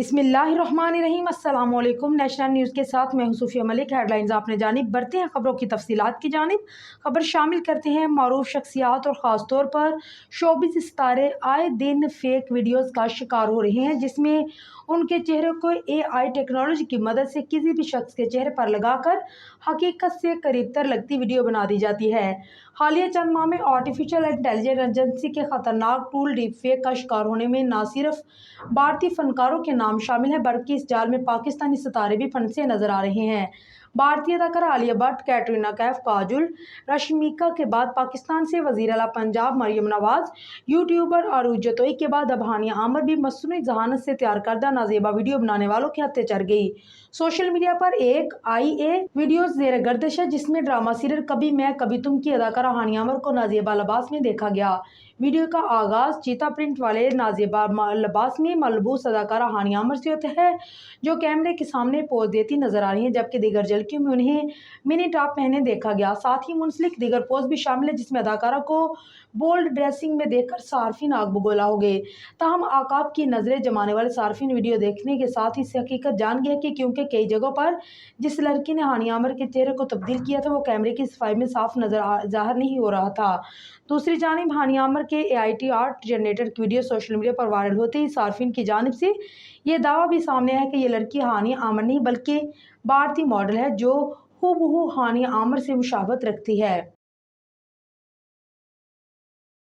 बिस्मिल्लाहिर्रहमानिर्रहीम। अस्सलाम वालेकुम। नेशनल न्यूज़ के साथ मैं हूं सूफिया मलिक। हेडलाइंस आपने जानिब बढ़ते हैं खबरों की तफसीलात की जानिब। खबर शामिल करते हैं मारूफ शख्सियात और ख़ास तौर पर शोबिज़ सितारे आए दिन फेक वीडियोज़ का शिकार हो रहे हैं, जिसमें उनके चेहरे को AI टेक्नोलॉजी की मदद से किसी भी शख्स के चेहरे पर लगाकर हकीकत से करीब तर लगती वीडियो बना दी जाती है। हालिया चंद माह में आर्टिफिशियल इंटेलिजेंस के खतरनाक टूल डीप फेक का शिकार होने में न सिर्फ भारतीय फनकारों के नाम शामिल है, बल्कि इस जाल में पाकिस्तानी सितारे भी फंसे नजर आ रहे हैं। भारतीय अदाकारा आलिया भट्ट, कैटरीना कैफ, काजुल, रश्मिका के बाद पाकिस्तान से वज़ीर आला पंजाब मरियम नवाज, यूट्यूबर अरूज जतोई के बाद अब हानिया आमर भी मसनूई जहानत से तैयार करदा नाजेबा वीडियो बनाने वालों के हत्थे चढ़ गई। सोशल मीडिया पर एक IA वीडियो ज़ेर गर्दिश है, जिसमें ड्रामा सीरियल कभी मैं कभी तुम की अदाकारा हानिया आमर को नाजेबा लिबास में देखा गया। वीडियो का आगाज चीता प्रिंट वाले नाजेबा लिबास में मलबूस अदाकारा हानिया आमर से होता है, जो कैमरे के सामने पोज देती नजर आ रही है, जबकि दीगर झलकियों में उन्हें मिनी टॉप पहने देखा गया। साथ ही मुंसलिक दीगर पोज भी शामिल है, जिसमें अदाकारा को बोल्ड ड्रेसिंग में देखकर सार्फिन आग बगोला हो गए। ताहम आकाब की नजरें जमाने वाले सार्फिन वीडियो देखने के साथ ही इस हकीकत जान गए कि क्योंकि कई जगहों पर जिस लड़की ने हानिया आमर के चेहरे को तब्दील किया था, वो कैमरे की सफाई में साफ जाहिर नहीं हो रहा था। दूसरी जानिब हानिया आमर के AIT आर्ट जनरेटर की वीडियो सोशल मीडिया पर वायरल होते ही सार्फिन की जानिब से ये दावा भी सामने है कि ये लड़की हानिया आमर नहीं बल्कि भारतीय मॉडल है, जो हूबहू हानिया आमर से मुशाबहत रखती है।